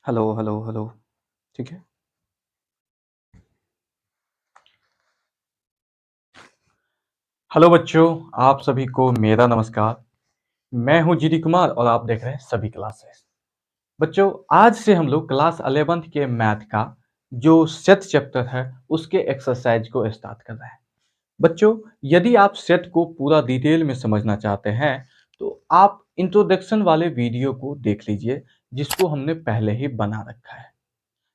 Hello, hello, hello. ठीक है। Hello बच्चों, आप सभी को मेरा नमस्कार। मैं हूं जीडी कुमार और आप देख रहे हैं सभी क्लासेस। बच्चों, आज से हम लोग क्लास 11th के मैथ का जो 7th चैप्टर है उसके एक्सरसाइज को स्टार्ट कर रहे हैं। बच्चों, यदि आप सेट को पूरा डिटेल में समझना चाहते हैं तो आप इंट्रोडक्शन वाले वीडियो को देख लीजिए, जिसको हमने पहले ही बना रखा है,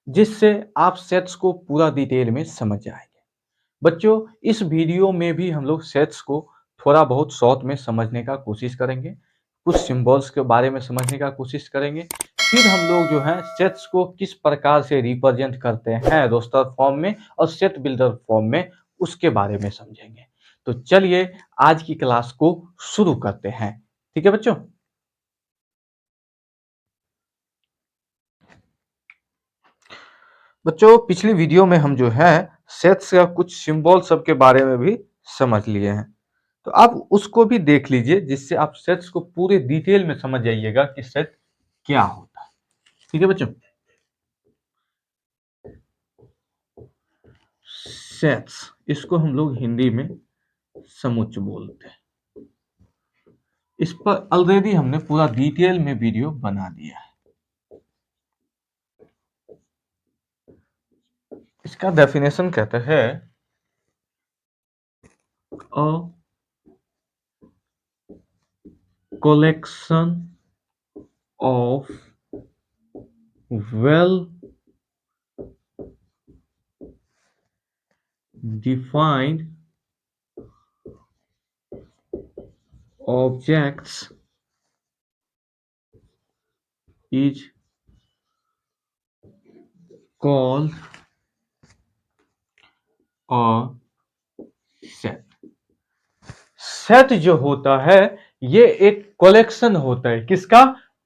जिससे आप सेट्स को पूरा डिटेल में समझ जाएंगे। बच्चों, इस वीडियो में भी हम लोग सेट्स को थोड़ा बहुत शॉर्ट में समझने का कोशिश करेंगे, कुछ सिंबल्स के बारे में समझने का कोशिश करेंगे। फिर हम लोग जो है सेट्स को किस प्रकार से रिप्रेजेंट करते हैं रोस्टर फॉर्म में और सेट बिल्डर फॉर्म में, उसके बारे में समझेंगे। तो चलिए आज की क्लास को शुरू करते हैं। ठीक है बच्चों। बच्चों, पिछली वीडियो में हम जो है सेट्स का कुछ सिंबल सब के बारे में भी समझ लिए हैं, तो आप उसको भी देख लीजिए, जिससे आप सेट्स को पूरे डिटेल में समझ जाइएगा कि सेट क्या होता है। ठीक है बच्चों। सेट्स, इसको हम लोग हिंदी में समुच्चय बोलते हैं। इस पर ऑलरेडी हमने पूरा डिटेल में वीडियो बना दिया है। इसका डेफिनेशन कहते हैं अ collection of well defined objects is called a set। Set जो होता है ये एक कलेक्शन होता है, किसका?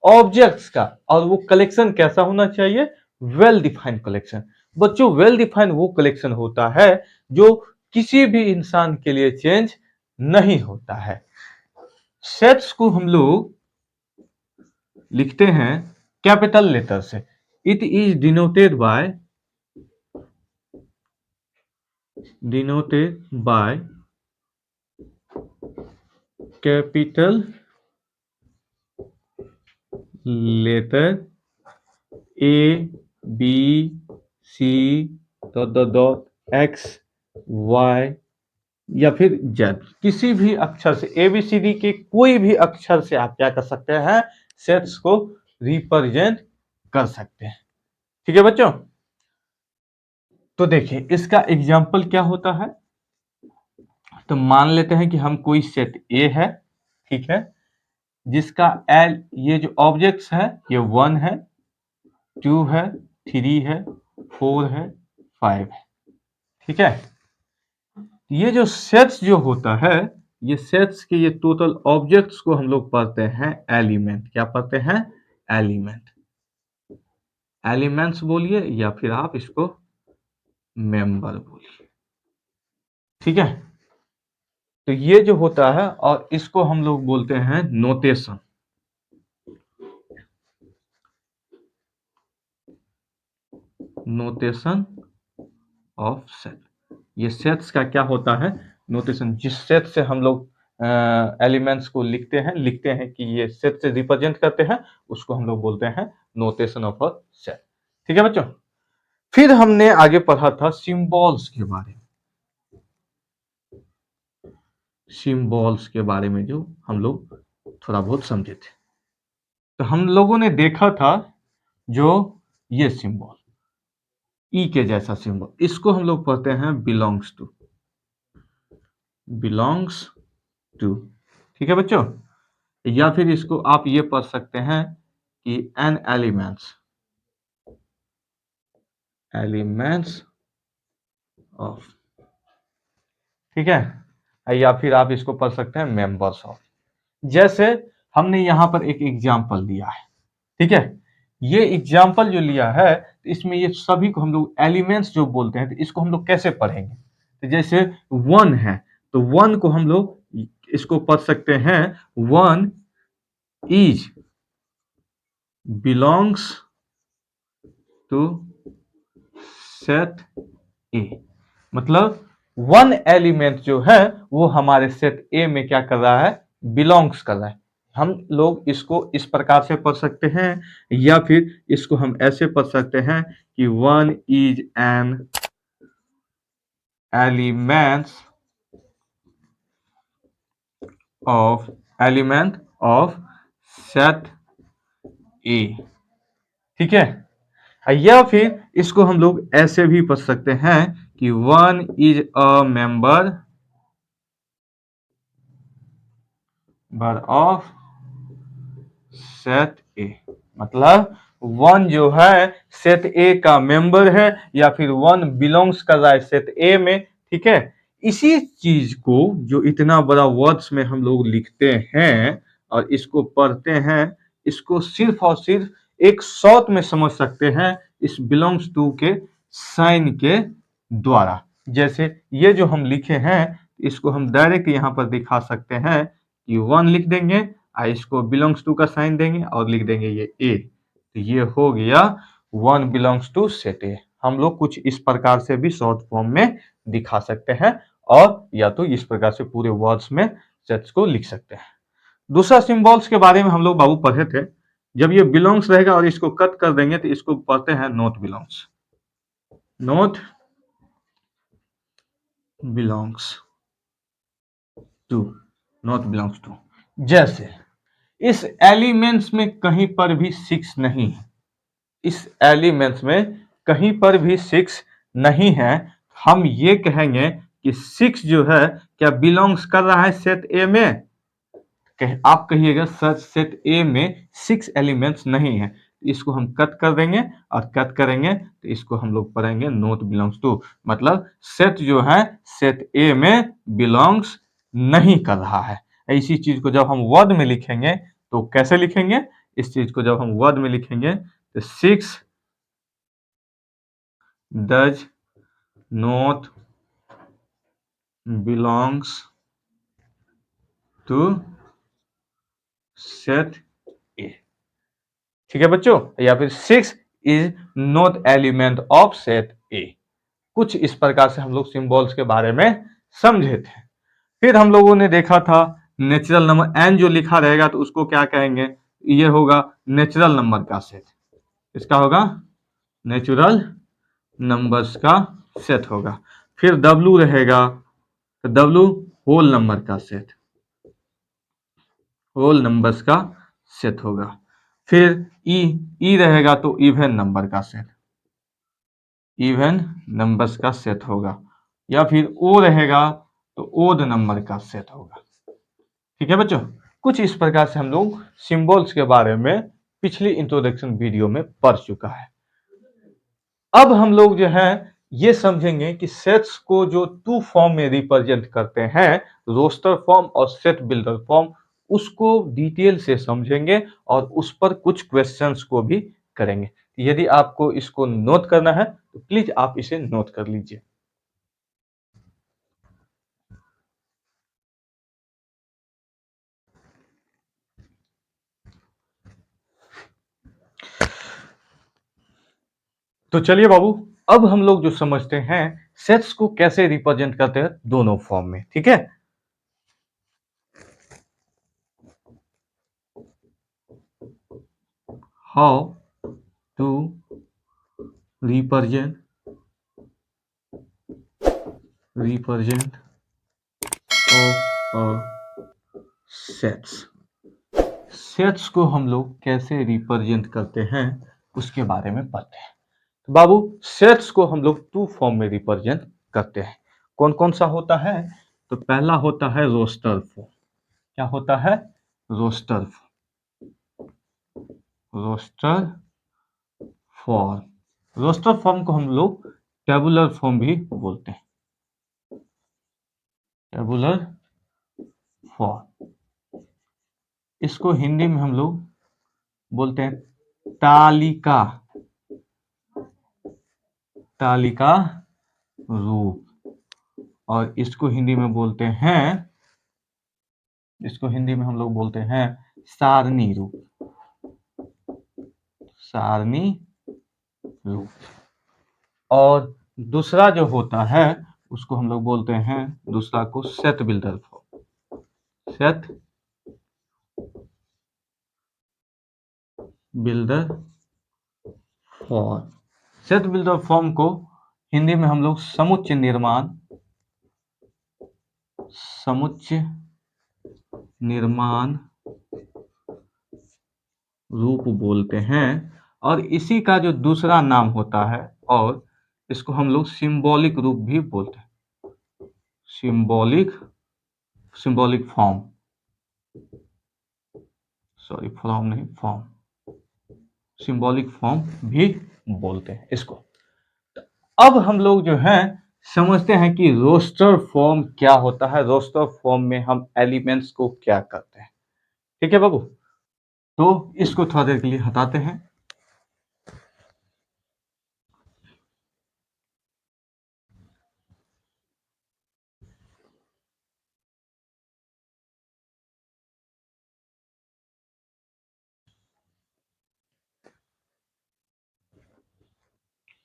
ऑब्जेक्ट्स का। और वो कलेक्शन कैसा होना चाहिए? Well defined collection. बच्चों, वेल डिफाइंड वो कलेक्शन होता है जो किसी भी इंसान के लिए चेंज नहीं होता है। सेट्स को हम लोग लिखते हैं कैपिटल लेटर से। It is denoted by capital letter A B C dot X Y या फिर जेड, किसी भी अक्षर से, एबीसीडी के कोई भी अक्षर से आप क्या कर सकते हैं? सेट्स को रिप्रेजेंट कर सकते हैं। ठीक है बच्चों। तो देखिए इसका एग्जाम्पल क्या होता है। तो मान लेते हैं कि हम कोई सेट ए है, ठीक है, जिसका एल, ये जो ऑब्जेक्ट्स है ये 1 है, 2 है, 3 है, 4 है, 5 है। ठीक है। ये जो सेट्स जो होता है, ये सेट्स के ये टोटल ऑब्जेक्ट्स को हम लोग पढ़ते हैं एलिमेंट। क्या पढ़ते हैं? एलिमेंट। एलिमेंट्स बोलिए या फिर आप इसको मेंबर बोलिए। ठीक है। तो ये जो होता है और इसको हम लोग बोलते हैं नोटेशन। Notation of set. ये सेट्स का क्या होता है? नोटेशन। जिस सेट से हम लोग एलिमेंट्स को लिखते हैं कि ये सेट से रिप्रेजेंट करते हैं, उसको हम लोग बोलते हैं नोटेशन ऑफ अ सेट। ठीक है बच्चों। फिर हमने आगे पढ़ा था सिंबल्स के बारे में। सिंबल्स के बारे में जो हम लोग थोड़ा बहुत समझे थे, तो हम लोगों ने देखा था जो ये सिंबल ई के जैसा सिंबल, इसको हम लोग पढ़ते हैं बिलोंग्स टू। Belongs to. ठीक है बच्चों। या फिर इसको आप ये पढ़ सकते हैं कि एन एलिमेंट्स ऑफ। ठीक है। या फिर आप इसको पढ़ सकते हैं मेंबर्स ऑफ। जैसे हमने यहां पर एक एग्जाम्पल दिया है, ठीक है। ये एग्जाम्पल जो लिया है, तो इसमें ये सभी को हम लोग एलिमेंट्स जो बोलते हैं, तो इसको हम लोग कैसे पढ़ेंगे? तो जैसे 1 है, तो 1 को हम लोग इसको पढ़ सकते हैं 1 is belongs to set A. मतलब वन एलिमेंट जो है वो हमारे सेट ए में क्या कर रहा है, बिलोंग्स कर रहा है। हम लोग इसको इस प्रकार से पढ़ सकते हैं या फिर इसको हम ऐसे पढ़ सकते हैं कि one is an element of set A. ठीक है, या फिर इसको हम लोग ऐसे भी पढ़ सकते हैं कि one is a member of set A. मतलब वन जो है सेट ए का मेंबर है या फिर वन बिलोंग्स कर रहा है सेट ए में। ठीक है, इसी चीज को जो इतना बड़ा वर्ड्स में हम लोग लिखते हैं और इसको पढ़ते हैं, इसको सिर्फ और सिर्फ एक शॉर्ट में समझ सकते हैं इस बिलोंग्स टू के साइन के द्वारा। जैसे ये जो हम लिखे हैं इसको हम डायरेक्ट यहाँ पर दिखा सकते हैं कि वन लिख देंगे, इसको बिलोंग्स टू का साइन देंगे और लिख देंगे ये ए। तो ये हो गया one belongs to set A. हम लोग कुछ इस प्रकार से भी शॉर्ट फॉर्म में दिखा सकते हैं और या तो इस प्रकार से पूरे वर्ड्स में सेट्स को लिख सकते हैं। दूसरा सिंबल्स के बारे में हम लोग बाबू पढ़े थे। जब ये बिलोंग्स रहेगा और इसको कट कर देंगे तो इसको पढ़ते हैं not belongs. Not belongs to, not belongs to. जैसे इस एलिमेंट्स में कहीं पर भी 6 नहीं है, इस एलिमेंट्स में कहीं पर भी 6 नहीं है, हम ये कहेंगे कि 6 जो है क्या बिलोंग्स कर रहा है सेट ए में। आप कहिएगा सर सेट ए में 6 एलिमेंट्स नहीं है, इसको हम कट कर देंगे और कट करेंगे तो इसको हम लोग पढ़ेंगे नॉट बिलोंग्स टू। मतलब सेट जो है सेट ए में बिलोंग्स नहीं कर रहा है। इसी चीज को जब हम वर्ड में लिखेंगे तो कैसे लिखेंगे, इस चीज को जब हम वर्ड में लिखेंगे तो 6 does not belongs to set A. ठीक है बच्चों, या फिर 6 is not element of set A. कुछ इस प्रकार से हम लोग सिंबल्स के बारे में समझे थे। फिर हम लोगों ने देखा था नेचुरल नंबर, एन जो लिखा रहेगा तो उसको क्या कहेंगे, ये होगा नेचुरल नंबर का सेट। इसका होगा नेचुरल नंबर्स का सेट होगा। फिर डब्लू रहेगा तो डब्लू होल नंबर का सेट, होल नंबर्स का सेट होगा। फिर ई रहेगा तो इवन नंबर का सेट, इवन नंबर्स का सेट होगा। या फिर ओ रहेगा तो ओड नंबर का सेट होगा। ठीक है बच्चों, कुछ इस प्रकार से हम लोग सिंबल्स के बारे में पिछली इंट्रोडक्शन वीडियो में पढ़ चुका है। अब हम लोग जो है ये समझेंगे कि सेट्स को जो टू फॉर्म में रिप्रेजेंट करते हैं, रोस्टर फॉर्म और सेट बिल्डर फॉर्म, उसको डिटेल से समझेंगे और उस पर कुछ क्वेश्चंस को भी करेंगे। यदि आपको इसको नोट करना है तो प्लीज आप इसे नोट कर लीजिए। तो चलिए बाबू, अब हम लोग जो समझते हैं सेट्स को कैसे रिप्रेजेंट करते हैं दोनों फॉर्म में। ठीक है, how to represent of sets. Sets को हम लोग कैसे रिप्रेजेंट करते हैं उसके बारे में पढ़ते हैं। तो बाबू, सेट्स को हम लोग टू फॉर्म में रिप्रेजेंट करते हैं। कौन कौन सा होता है, तो पहला होता है रोस्टर फॉर्म। क्या होता है, roster roster form. Roster form को हम लोग टेबुलर फॉर्म भी बोलते हैं, टेबुलर फॉर्म। इसको हिंदी में हम लोग बोलते हैं तालिका, तालिका रूप। और इसको हिंदी में बोलते हैं, इसको हिंदी में हम लोग बोलते हैं सारणी रूप, सारणी रूप। और दूसरा जो होता है उसको हम लोग बोलते हैं, दूसरा को set builder form. Set builder form. Set builder form को हिंदी में हम लोग समुच्चय निर्माण रूप बोलते हैं। और इसी का जो दूसरा नाम होता है, और इसको हम लोग सिंबॉलिक रूप भी बोलते हैं। सिंबॉलिक फॉर्म, सॉरी फॉर्म नहीं, फॉर्म, सिंबॉलिक फॉर्म भी बोलते हैं इसको। अब हम लोग जो है समझते हैं कि रोस्टर फॉर्म क्या होता है, रोस्टर फॉर्म में हम एलिमेंट्स को क्या करते हैं। ठीक है बाबू, तो इसको थोड़ा देर के लिए हटाते हैं।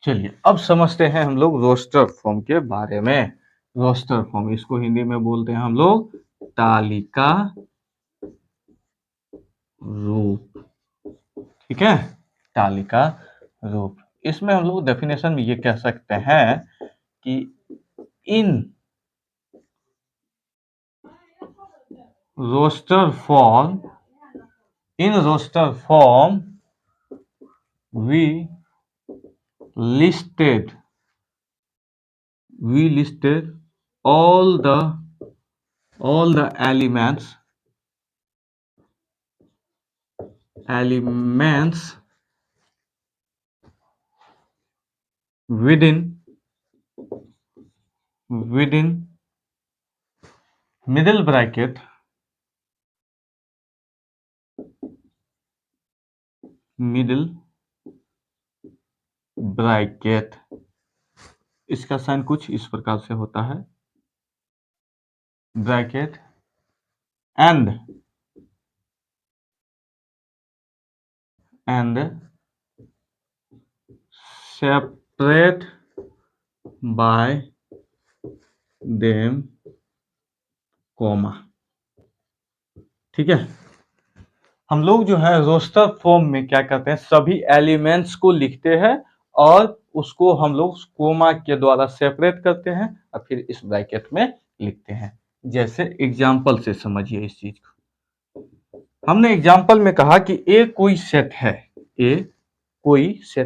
चलिए अब समझते हैं हम लोग रोस्टर फॉर्म के बारे में। रोस्टर फॉर्म, इसको हिंदी में बोलते हैं हम लोग तालिका रूप। ठीक है, तालिका रूप। इसमें हम लोग डेफिनेशन में ये कह सकते हैं कि in roster form we listed all the elements within middle bracket इसका साइन कुछ इस प्रकार से होता है, bracket and separate by them comma. ठीक है, हम लोग जो है रोस्टर फॉर्म में क्या करते हैं, सभी एलिमेंट्स को लिखते हैं और उसको हम लोग कोमा के द्वारा सेपरेट करते हैं और फिर इस ब्रैकेट में लिखते हैं। जैसे एग्जाम्पल से समझिए इस चीज को। हमने एग्जाम्पल में कहा कि ए कोई सेट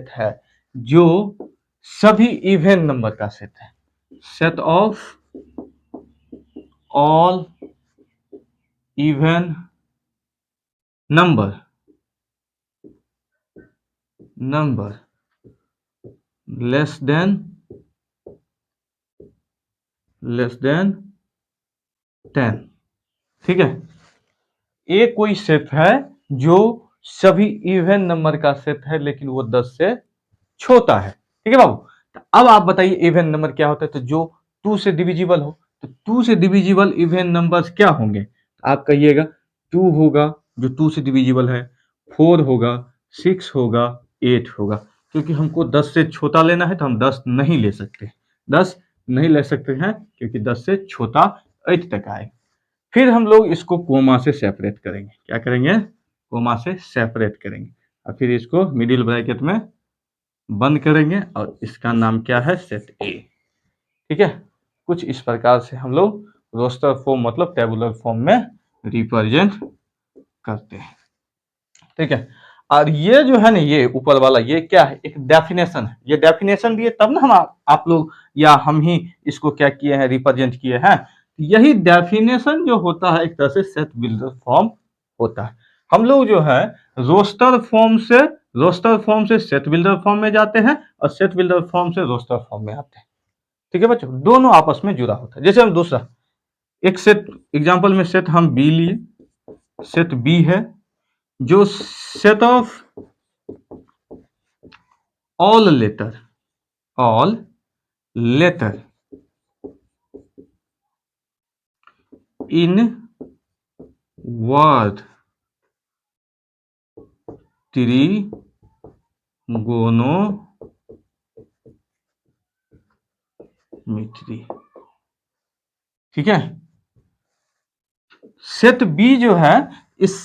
है जो सभी इवन नंबर का सेट है। Set of all even number less than 10। ठीक है, ए कोई सेट है जो सभी इवन नंबर का सेट है लेकिन वो 10 से छोटा है। ठीक है बाबू, तो अब आप बताइए इवन नंबर क्या होता है। तो जो 2 से डिविजिबल हो, तो 2 से डिविजिबल इवन नंबर्स क्या होंगे, आप कहिएगा 2 होगा जो 2 से डिविजिबल है, 4 होगा, 6 होगा, 8 होगा। क्योंकि हमको 10 से छोटा लेना है तो हम 10 नहीं ले सकते, 10 नहीं ले सकते हैं क्योंकि 10 से छोटा 8 तक आए। फिर हम लोग इसको कोमा से सेपरेट करेंगे। क्या करेंगे, कोमा से सेपरेट करेंगे और फिर इसको मिडिल ब्रैकेट में बंद करेंगे और इसका नाम क्या है, सेट ए। ठीक है, कुछ इस प्रकार से हम लोग रोस्टर फॉर्म मतलब टेबुलर फॉर्म में रिप्रेजेंट करते हैं। ठीक है, और ये जो है ना, ये ऊपर वाला ये क्या है, एक डेफिनेशन है। ये डेफिनेशन दिए तब ना हम आप लोग या हम ही इसको क्या किए हैं, रिप्रेजेंट किए हैं। यही डेफिनेशन जो होता है एक तरह से सेट बिल्डर फॉर्म होता है। हम लोग जो है रोस्टर फॉर्म से सेट बिल्डर फॉर्म में जाते हैं और सेट बिल्डर फॉर्म से रोस्टर फॉर्म में आते हैं। ठीक है बच्चों, दोनों आपस में जुड़ा होता है। जैसे हम दूसरा एक सेट एग्जांपल में सेट हम बी लिए, सेट बी है जो set of all letter in word trigonometry, ठीक है। सेट बी जो है इस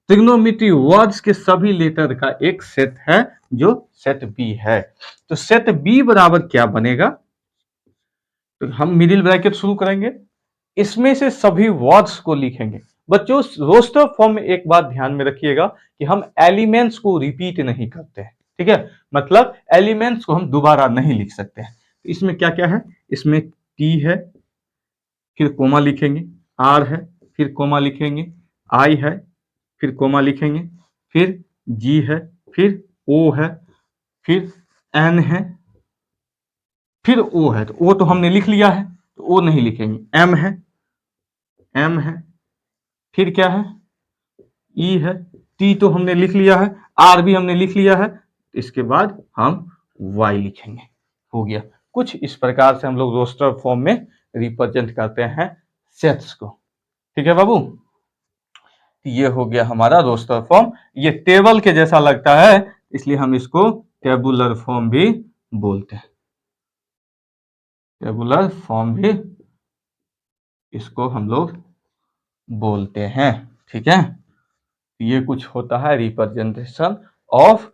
ट्रिग्नोमेट्री वर्ड्स के सभी लेटर का एक सेट है जो सेट बी है। तो सेट बी बराबर क्या बनेगा, तो हम मिडिल ब्रैकेट शुरू करेंगे, इसमें से सभी वर्ड्स को लिखेंगे। बच्चों रोस्टर फॉर्म में एक बात ध्यान में रखिएगा कि हम एलिमेंट्स को रिपीट नहीं करते हैं, ठीक है। मतलब एलिमेंट्स को हम दोबारा नहीं लिख सकते हैं। तो इसमें क्या क्या है, इसमें टी है, फिर कोमा लिखेंगे, आर है, फिर कोमा लिखेंगे, आई है, फिर कोमा लिखेंगे, फिर जी है, फिर ओ है, फिर एन है, फिर ओ है। तो ओ तो हमने लिख लिया है तो ओ नहीं लिखेंगे। एम है, एम है, फिर क्या है, ई है, टी तो हमने लिख लिया है, आर भी हमने लिख लिया है, इसके बाद हम वाई लिखेंगे। हो गया। कुछ इस प्रकार से हम लोग रोस्टर फॉर्म में रिप्रेजेंट करते हैं सेट्स को, ठीक है बाबू। ये हो गया हमारा रोस्टर फॉर्म। ये टेबल के जैसा लगता है इसलिए हम इसको टेबुलर फॉर्म भी बोलते हैं, टेबुलर फॉर्म भी इसको हम लोग बोलते हैं, ठीक है। ये कुछ होता है रिप्रेजेंटेशन ऑफ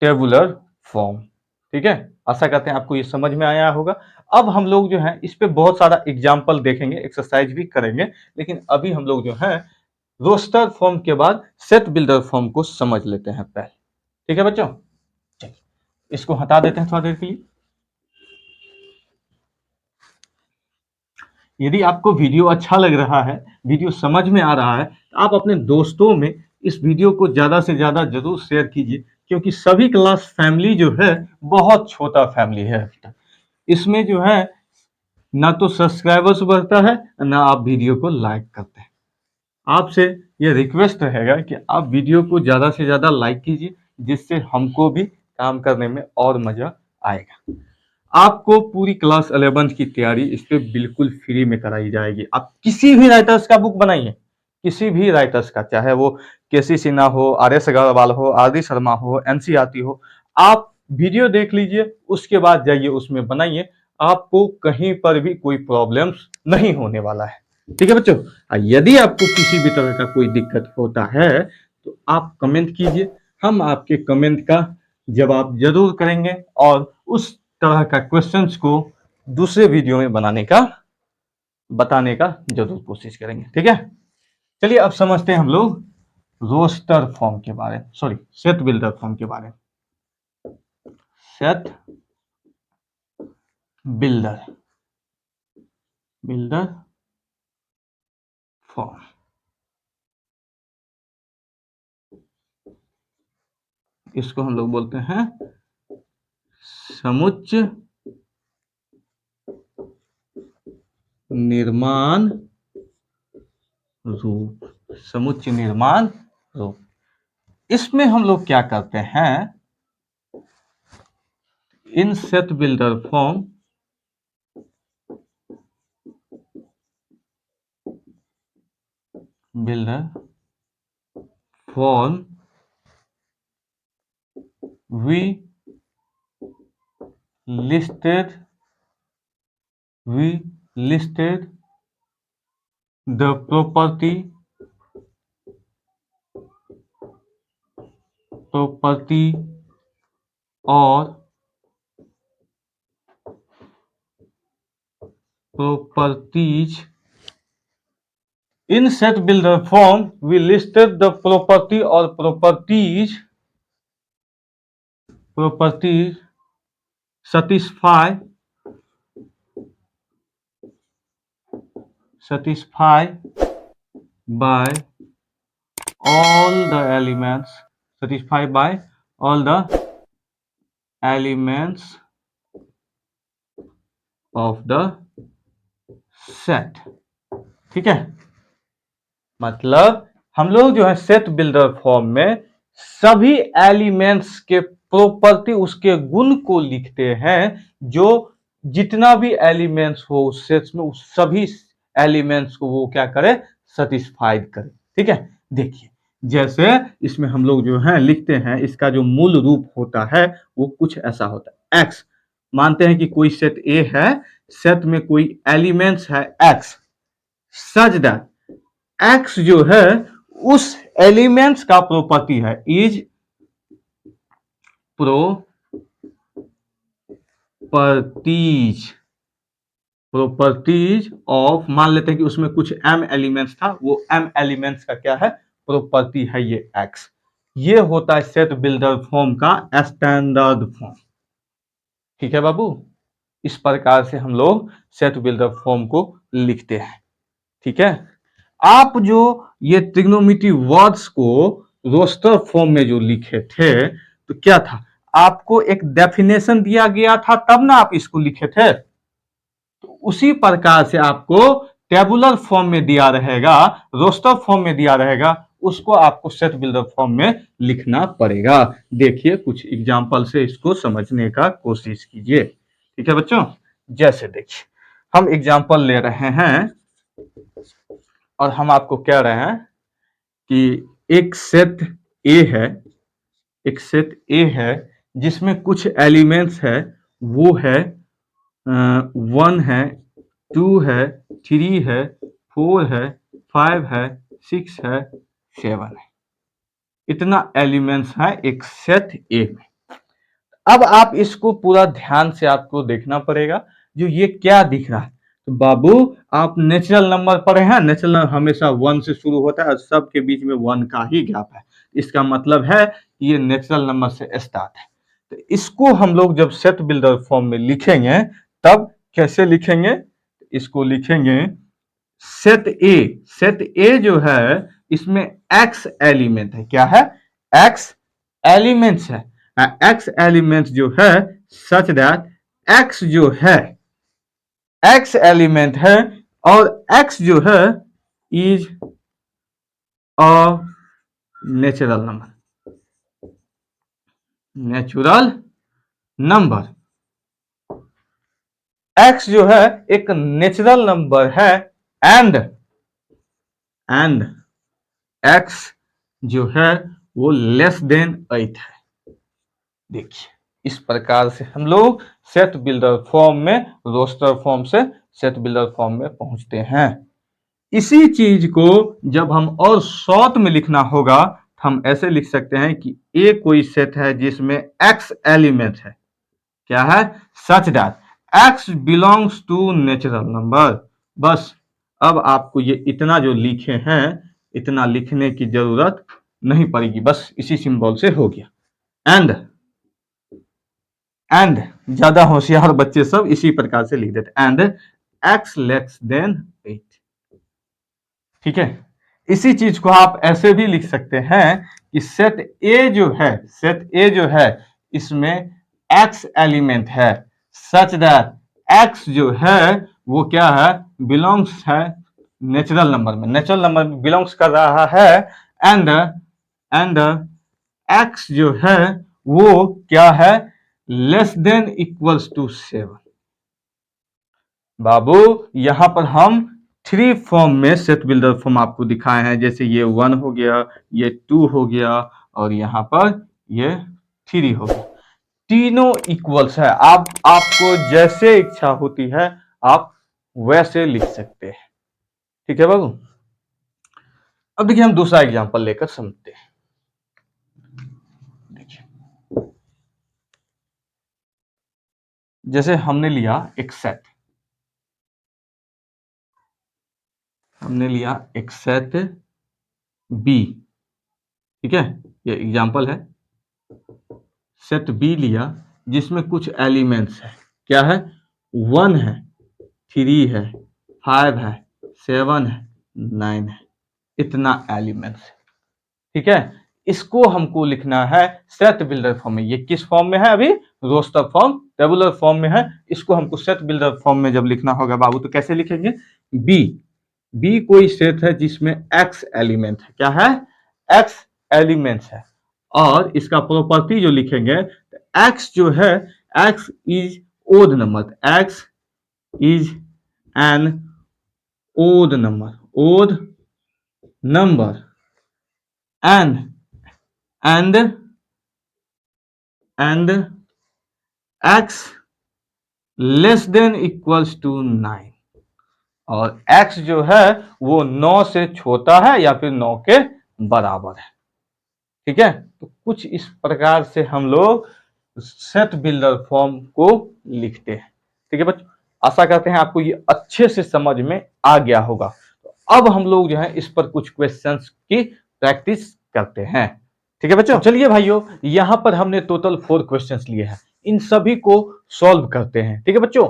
टेबुलर फॉर्म, ठीक है। आशा करते हैं आपको ये समझ में आया होगा। अब हम लोग जो है इस पे बहुत सारा एग्जाम्पल देखेंगे, एक्सरसाइज भी करेंगे, लेकिन अभी हम लोग जो है रोस्टर फॉर्म के बाद सेट बिल्डर फॉर्म को समझ लेते हैं पहले, ठीक है बच्चों। चलिए इसको हटा देते हैं थोड़ा देर के लिए। यदि आपको वीडियो अच्छा लग रहा है, वीडियो समझ में आ रहा है, तो आप अपने दोस्तों में इस वीडियो को ज़्यादा से ज़्यादा जरूर शेयर कीजिए, क्योंकि सभी क्लास फैमिली जो है बहुत छोटा फैमिली है अभी तक। इसमें जो है ना तो सब्सक्राइबर्स बढ़ता है ना आप वीडियो को लाइक करते हैं। आपसे ये रिक्वेस्ट रहेगा कि आप वीडियो को ज़्यादा से ज़्यादा लाइक कीजिए, जिससे हमको भी काम करने में और मज़ा आएगा। आपको पूरी क्लास 11 की तैयारी इस पे बिल्कुल फ्री में कराई जाएगी। आप किसी भी राइटर्स का बुक बनाइए, किसी भी राइटर्स का, चाहे वो केसी सिन्हा हो, आर एस अग्रवाल हो, आर डी शर्मा हो, एनसीईआरटी हो, आप वीडियो देख लीजिए, उसके बाद जाइए उसमें बनाइए। आपको कहीं पर भी कोई प्रॉब्लम्स नहीं होने वाला है, ठीक है बच्चों। यदि आपको किसी भी तरह का कोई दिक्कत होता है तो आप कमेंट कीजिए, हम आपके कमेंट का जवाब जरूर करेंगे और उस तरह का क्वेश्चंस को दूसरे वीडियो में बताने का जरूर कोशिश करेंगे, ठीक है। चलिए अब समझते हैं हम लोग रोस्टर फॉर्म के बारे में, सॉरी सेट बिल्डर फॉर्म के बारे में। सेट बिल्डर फॉर्म, इसको हम लोग बोलते हैं समुच्चय निर्माण रूप, समुच्चय निर्माण रूप। इसमें हम लोग क्या करते हैं, इन set builder form we listed the property or properties in set builder form. We listed the property or properties satisfy by all the elements, satisfied by all the elements of the set, ठीक है। मतलब हम लोग जो है set builder form में सभी elements के प्रॉपर्टी, उसके गुण को लिखते हैं, जो जितना भी एलिमेंट्स हो उस सेट में उस सभी एलिमेंट्स को वो क्या करे, सेटिस्फाइड करे, ठीक है। देखिए जैसे इसमें हम लोग जो है लिखते हैं, इसका जो मूल रूप होता है वो कुछ ऐसा होता है, एक्स मानते हैं कि कोई सेट ए है, सेट में कोई एलिमेंट्स है एक्स, सच दैट एक्स जो है उस एलिमेंट्स का प्रॉपर्टी है, इज प्रॉपर्टीज प्रॉपर्टीज ऑफ, मान लेते हैं कि उसमें कुछ एम एलिमेंट्स था, वो एम एलिमेंट्स का क्या है, प्रॉपर्टी है ये एक्स। ये होता है सेट बिल्डर फॉर्म का स्टैंडर्ड फॉर्म। ठीक है बाबू, इस प्रकार से हम लोग सेट बिल्डर फॉर्म को लिखते हैं। ठीक है, आप जो ये ट्रिग्नोमेट्री वर्ड्स को रोस्टर फॉर्म में जो लिखे थे तो क्या था, आपको एक डेफिनेशन दिया गया था तब ना आप इसको लिखे थे, तो उसी प्रकार से आपको टेबुलर फॉर्म में दिया रहेगा, रोस्टर फॉर्म में दिया रहेगा, उसको आपको सेट बिल्डर फॉर्म में लिखना पड़ेगा। देखिए कुछ एग्जांपल से इसको समझने का कोशिश कीजिए। ठीक है बच्चों, जैसे देखिए हम एग्जांपल ले रहे हैं और हम आपको कह रहे हैं कि एक सेट ए है, एक सेट ए है जिसमें कुछ एलिमेंट्स है, वो है 1 है, 2 है, 3 है, 4 है, 5 है, 6 है, 7 है, इतना एलिमेंट्स है एक सेट ए में। अब आप इसको पूरा ध्यान से आपको देखना पड़ेगा, जो ये क्या दिख रहा है, तो बाबू आप नेचुरल नंबर पढ़े हैं, नेचुरल नंबर हमेशा 1 से शुरू होता है और सबके बीच में 1 का ही गैप है, इसका मतलब है कि ये नेचुरल नंबर से स्टार्ट है। तो इसको हम लोग जब सेट बिल्डर फॉर्म में लिखेंगे तब कैसे लिखेंगे, इसको लिखेंगे सेट ए, सेट ए जो है इसमें एक्स एलिमेंट है, क्या है, एक्स एलिमेंट्स है, एक्स एलिमेंट जो है सच दैट एक्स जो है एक्स एलिमेंट है और एक्स जो है is a natural number, natural number, x जो है एक नेचुरल नंबर है एंड एक्स जो है वो लेस देन 8 है। देखिए इस प्रकार से हम लोग सेट बिल्डर फॉर्म में, रोस्टर फॉर्म से सेट बिल्डर फॉर्म में पहुंचते हैं। इसी चीज को जब हम और शॉर्ट में लिखना होगा तो हम ऐसे लिख सकते हैं कि ए कोई सेट है जिसमें एक्स एलिमेंट है, क्या है, such that X belongs to natural number. बस अब आपको ये इतना जो लिखे हैं इतना लिखने की जरूरत नहीं पड़ेगी, बस इसी सिंबल से हो गया। एंड ज्यादा होशियार बच्चे सब इसी प्रकार से लिख देते, एंड एक्स लेस देन 8। ठीक है, इसी चीज को आप ऐसे भी लिख सकते हैं कि सेट ए जो है, सेट ए जो है इसमें एक्स एलिमेंट है, सच दैट एक्स जो है वो क्या है, बिलोंग्स है नेचुरल नंबर में, नेचुरल नंबर में बिलोंग्स कर रहा है, एंड एक्स जो है वो क्या है, लेस देन इक्वल्स टू 7। बाबू यहां पर हम 3 फॉर्म में सेट बिल्डर फॉर्म आपको दिखाए हैं, जैसे ये 1 हो गया, ये 2 हो गया और यहां पर ये 3 हो गया, तीनों इक्वल्स है। आपको जैसे इच्छा होती है आप वैसे लिख सकते हैं। ठीक है बाबू, अब देखिए हम दूसरा एग्जांपल लेकर समझते हैं। देखिए जैसे हमने लिया एक सेट, हमने लिया एक सेट बी, ठीक है, ये एग्जांपल है, सेट बी लिया जिसमें कुछ एलिमेंट्स है, क्या है, 1 है, 3 है, 5 है, 7 है, 9 है, इतना एलिमेंट्स है। ठीक है, इसको हमको लिखना है सेट बिल्डर फॉर्म में। ये किस फॉर्म में है, अभी रोस्टर फॉर्म, टेबुलर फॉर्म में है। इसको हमको सेट बिल्डर फॉर्म में जब लिखना होगा बाबू तो कैसे लिखेंगे, बी, बी कोई सेट है जिसमें एक्स एलिमेंट है, क्या है, एक्स एलिमेंट्स है, और इसका प्रॉपर्टी जो लिखेंगे, एक्स जो है X is odd number, X is an odd number, odd number, and x less than equals to 9 और x जो है वो 9 से छोटा है या फिर 9 के बराबर है। ठीक है, तो कुछ इस प्रकार से हम लोग सेट बिल्डर फॉर्म को लिखते हैं। ठीक है बच्चों, आशा करते हैं आपको ये अच्छे से समझ में आ गया होगा। तो अब हम लोग जो है इस पर कुछ क्वेश्चंस की प्रैक्टिस करते हैं। ठीक है बच्चों, चलिए भाइयों, यहां पर हमने टोटल 4 क्वेश्चंस लिए हैं, इन सभी को सॉल्व करते हैं। ठीक है बच्चों,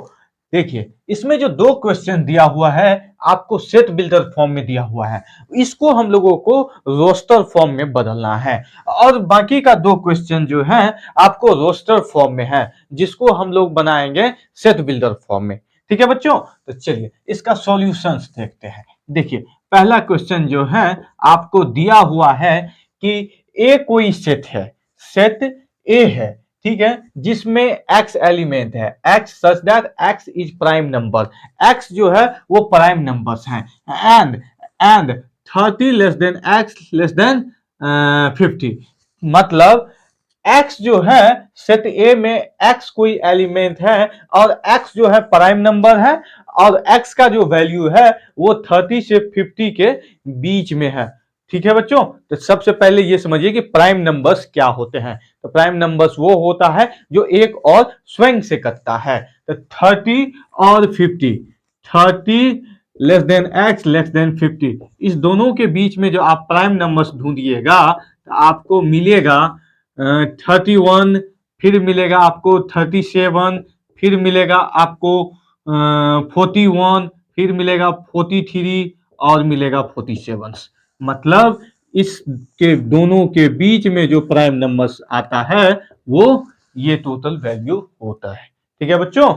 देखिए इसमें जो 2 क्वेश्चन दिया हुआ है आपको सेट बिल्डर फॉर्म में दिया हुआ है, इसको हम लोगों को रोस्टर फॉर्म में बदलना है और बाकी का 2 क्वेश्चन जो है आपको रोस्टर फॉर्म में है, जिसको हम लोग बनाएंगे सेट बिल्डर फॉर्म में। ठीक है बच्चों, तो चलिए इसका सॉल्यूशंस देखते हैं। देखिए पहला क्वेश्चन जो है आपको दिया हुआ है कि ए कोई सेट है, सेट ए है, ठीक है, जिसमें x एलिमेंट है, x such that x is prime number, x जो है वो प्राइम नंबर्स हैं, and 30 less than x less then 50, मतलब x जो है सेट ए में x कोई एलिमेंट है और x जो है प्राइम नंबर है और x का जो वैल्यू है वो 30 से 50 के बीच में है। ठीक है बच्चों, तो सबसे पहले ये समझिए कि प्राइम नंबर्स क्या होते हैं। तो प्राइम नंबर्स वो होता है जो एक और स्वयं से कटता है। तो 30 और 50, 30 less than x less then 50, इस दोनों के बीच में जो आप प्राइम नंबर्स ढूंढिएगा तो आपको मिलेगा 31, फिर मिलेगा आपको 37, फिर मिलेगा आपको 41, फिर मिलेगा 43 और मिलेगा 47। मतलब इसके दोनों के बीच में जो प्राइम नंबर्स आता है वो ये टोटल वैल्यू होता है। ठीक है बच्चों,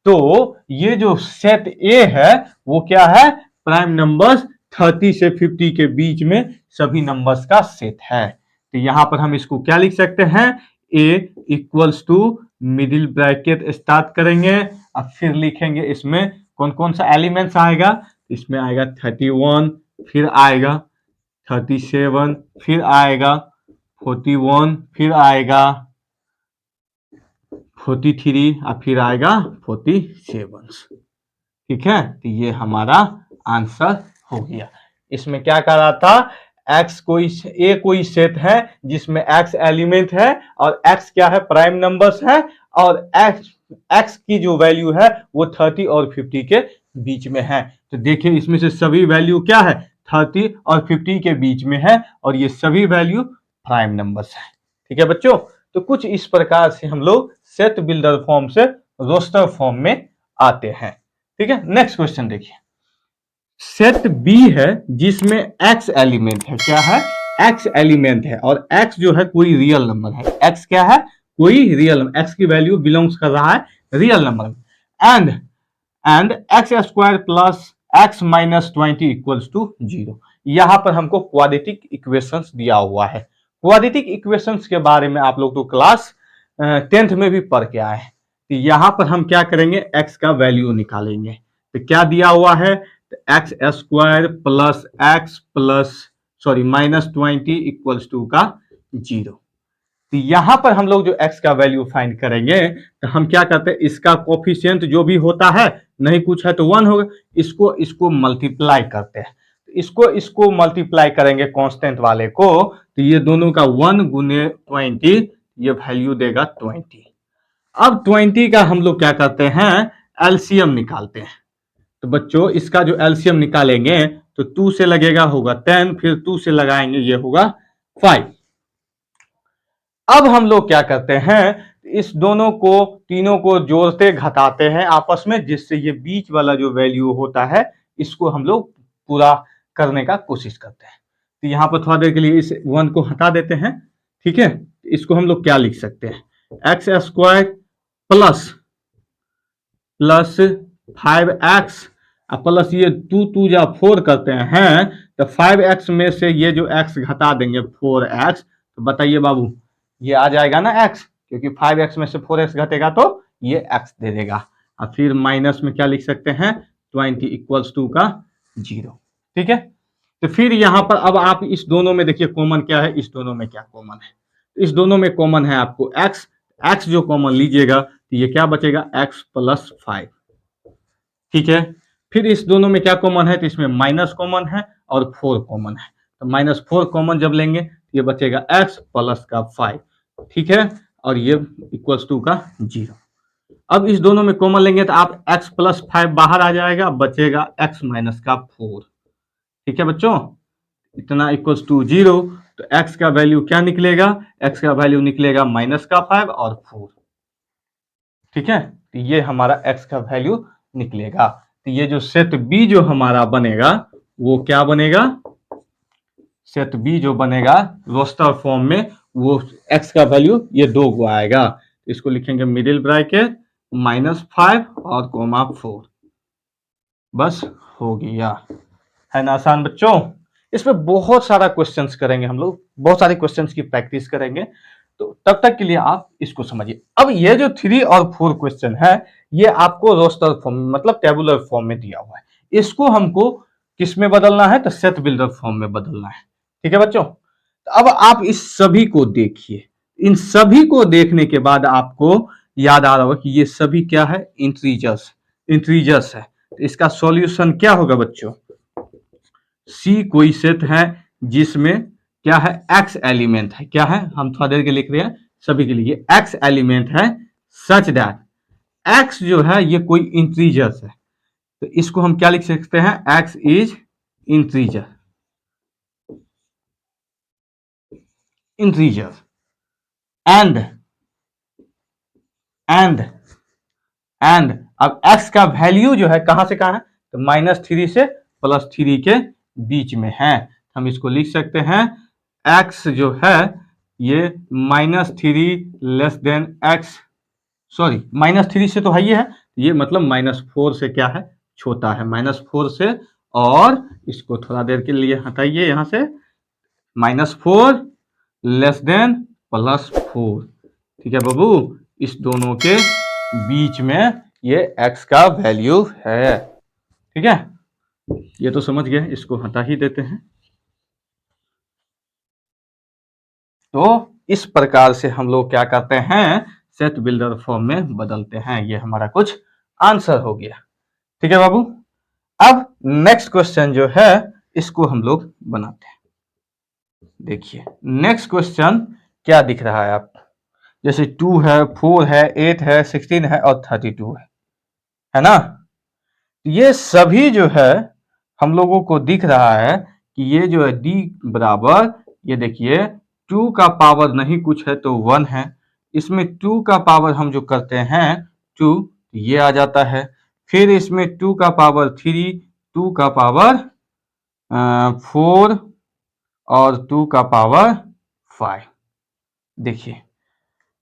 तो ये जो सेट ए है वो क्या है, प्राइम नंबर्स 30 से 50 के बीच में सभी नंबर्स का सेट है। तो यहां पर हम इसको क्या लिख सकते हैं, A equals to middle bracket start करेंगे, अब फिर लिखेंगे इसमें कौन कौन सा एलिमेंट्स आएगा, इसमें आएगा 31, फिर आएगा 37, फिर आएगा 41, फिर आएगा 43 और फिर आएगा 47। ठीक है, तो ये हमारा आंसर हो गया। इसमें क्या कह रहा था, x कोई ए कोई सेट है जिसमें x एलिमेंट है और x क्या है, प्राइम नंबर्स है और x की जो वैल्यू है वो 30 और 50 के बीच में है। तो देखिए इसमें से सभी वैल्यू क्या है, 30 और 50 के बीच में है और ये सभी वैल्यू प्राइम नंबर्स है। ठीक है बच्चों, तो कुछ इस प्रकार से हम लोग सेट बिल्डर फॉर्म से रोस्टर फॉर्म में आते हैं। ठीक है, नेक्स्ट क्वेश्चन देखिए, सेट बी है जिसमें x एलिमेंट है, क्या है, x एलिमेंट है और x जो है कोई रियल नंबर है, x क्या है, कोई रियल नंबर, x की वैल्यू बिलोंग्स कर रहा है रियल नंबर में, and X square plus X minus 20 equals to 0। यहां पर हमको क्वाड्रेटिक इक्वेशंस दिया हुआ है। क्वाड्रेटिक इक्वेशंस के बारे में आप लोग तो क्लास 10th में भी पढ़ के आए हैं। तो यहां पर हम क्या करेंगे, x का वैल्यू निकालेंगे। तो क्या दिया हुआ है, X square plus X plus sorry minus 20 equals to का 0। तो यहां पर हम लोग जो x का वैल्यू फाइंड करेंगे तो हम क्या करते हैं, इसका कोफिशिएंट जो भी होता है, नहीं कुछ है तो 1 होगा, इसको मल्टीप्लाई करते हैं, इसको मल्टीप्लाई करेंगे कांस्टेंट वाले को, तो ये दोनों का 1 गुने 20, ये वैल्यू देगा 20। अब 20 का हम लोग क्या करते हैं, एलसीएम निकालते हैं। तो बच्चों इसका जो एलसीएम निकालेंगे तो 2 से लगेगा होगा 10, फिर 2 से लगाएंगे ये होगा 5। अब हम लोग क्या करते हैं, इस दोनों को तीनों को जोड़ते घटाते हैं आपस में, जिससे ये बीच वाला जो वैल्यू होता है इसको हम लोग पूरा करने का कोशिश करते हैं। तो यहाँ पर थोड़ा देर के लिए इस 1 को हटा देते हैं। ठीक है, इसको हम लोग क्या लिख सकते हैं, x square plus 5x plus ये 2 या 4 करते हैं तो 5x में से ये जो x घटा देंगे 4x, तो बताइए बाबू ये आ जाएगा ना x, क्योंकि 5x में से 4x घटेगा तो ये x दे देगा। और फिर माइनस में क्या लिख सकते हैं, 20 इक्वल्स टू का 0। ठीक है, तो फिर यहाँ पर अब आप इस दोनों में देखिए कॉमन क्या है, इस दोनों में क्या कॉमन है, इस दोनों में कॉमन है आपको x जो कॉमन लीजिएगा तो ये क्या बचेगा x प्लस 5। ठीक है, फिर इस दोनों में क्या कॉमन है, तो इसमें माइनस कॉमन है और 4 कॉमन है, तो -4 कॉमन जब लेंगे तो ये बचेगा x प्लस का 5। ठीक है, और ये इक्वल्स टू का 0। अब इस दोनों में कॉमन लेंगे तो आप x प्लस 5 बाहर आ जाएगा, बचेगा x माइनस का 4। ठीक है बच्चों, इतना इक्वल्स टू 0, तो x का वैल्यू क्या निकलेगा, x का वैल्यू निकलेगा माइनस का 5 और 4। ठीक है, तो ये हमारा x का वैल्यू निकलेगा। तो ये जो सेट बी जो हमारा बनेगा वो क्या बनेगा, सेट बी जो बनेगा रोस्टर फॉर्म में, वो x का वैल्यू ये 2 को आएगा। इसको लिखेंगे मिडिल ब्रैकेट -5 और कोमा 4। बस हो गया, है ना आसान बच्चों। इसमें बहुत सारा क्वेश्चंस करेंगे हम लोग, बहुत सारे क्वेश्चंस की प्रैक्टिस करेंगे, तो तब तक के लिए आप इसको समझिए। अब ये जो 3 और 4 क्वेश्चन है ये आपको रोस्टर फॉर्म मतलब टेबुलर फॉर्म में दिया हुआ है, इसको हमको किस में बदलना है, तो सेट बिल्डर फॉर्म में बदलना है। ठीक है बच्चों, तो अब आप इस सभी को देखिए, इन सभी को देखने के बाद आपको याद आ रहा होगा कि ये सभी क्या है, इंट्रीजर्स है। तो इसका सॉल्यूशन क्या होगा बच्चों, सी कोई सेट है जिसमें क्या है, x एलिमेंट है, क्या है, हम थोड़ा देर के लिख रहे हैं सभी के लिए, x एलिमेंट है सच दैट x जो है ये कोई इंट्रीजर्स है, तो इसको हम क्या लिख सकते हैं, x इज इंट्रीजर, एंड अब x का वैल्यू जो है कहां से कहां है, तो -3 से +3 के बीच में है। हम इसको लिख सकते हैं x जो है ये -3 लेस देन x, सॉरी -3 से तो है, ये मतलब -4 से क्या है, छोटा है, -4 से। और इसको थोड़ा देर के लिए हटाइए यहां से, -4 लेस देन +4। ठीक है बाबू, इस दोनों के बीच में ये x का वैल्यू है। ठीक है, ये तो समझ गए, इसको हटा ही देते हैं। तो इस प्रकार से हम लोग क्या करते हैं, सेट बिल्डर फॉर्म में बदलते हैं। ये हमारा कुछ आंसर हो गया। ठीक है बाबू, अब नेक्स्ट क्वेश्चन जो है इसको हम लोग बनाते हैं। देखिए नेक्स्ट क्वेश्चन क्या दिख रहा है आपको, जैसे 2 है, 4 है, 8 है, 16 है और 32 है ना। ये सभी जो है हम लोगों को दिख रहा है कि ये जो है d बराबर, ये देखिए 2 का पावर नहीं कुछ है तो 1 है, इसमें 2 का पावर हम जो करते हैं 2, ये आ जाता है। फिर इसमें 2 का पावर 3, 2 का पावर 4 और 2 का पावर 5। देखिए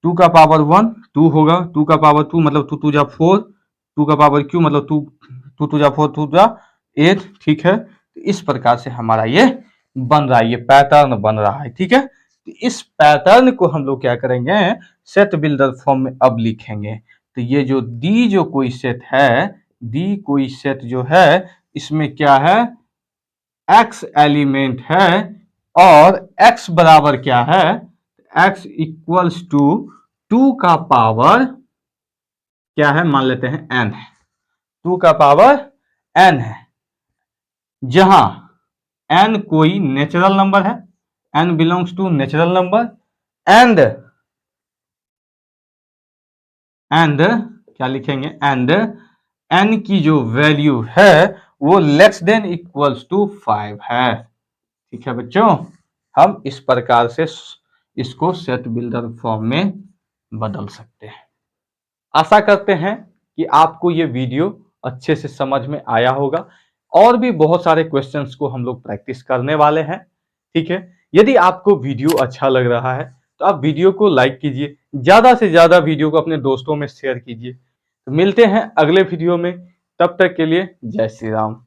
2 का पावर 1 2 होगा, 2 का पावर 2 मतलब 2 2 जा 4, 2 का पावर क्यू मतलब 2 2 2 जा 4 2 जा 8। ठीक है, तो इस प्रकार से हमारा ये बन रहा है, ये पैटर्न बन रहा है। ठीक है, तो इस पैटर्न को हम लोग क्या करेंगे, सेट बिल्डर फॉर्म में अब लिखेंगे। तो ये जो डी जो कोई सेट है, डी कोई सेट जो है इसमें क्या है, x एलिमेंट है और x बराबर क्या है, x इक्वल्स टू 2 का पावर क्या है, मान लेते हैं n है, 2 का पावर n है, जहां n कोई नेचुरल नंबर है, n belongs to natural number, and क्या लिखेंगे, एंड n की जो वैल्यू है वो लेस देन इक्वल्स टू 5 है। ठीक है बच्चों, हम इस प्रकार से इसको सेट बिल्डर फॉर्म में बदल सकते हैं। आशा करते हैं कि आपको ये वीडियो अच्छे से समझ में आया होगा, और भी बहुत सारे क्वेश्चंस को हम लोग प्रैक्टिस करने वाले हैं। ठीक है, यदि आपको वीडियो अच्छा लग रहा है तो आप वीडियो को लाइक कीजिए, ज़्यादा से ज़्यादा वीडियो को अपने दोस्तों में शेयर कीजिए। तो मिलते हैं अगले वीडियो में, तब तक के लिए जय श्री राम।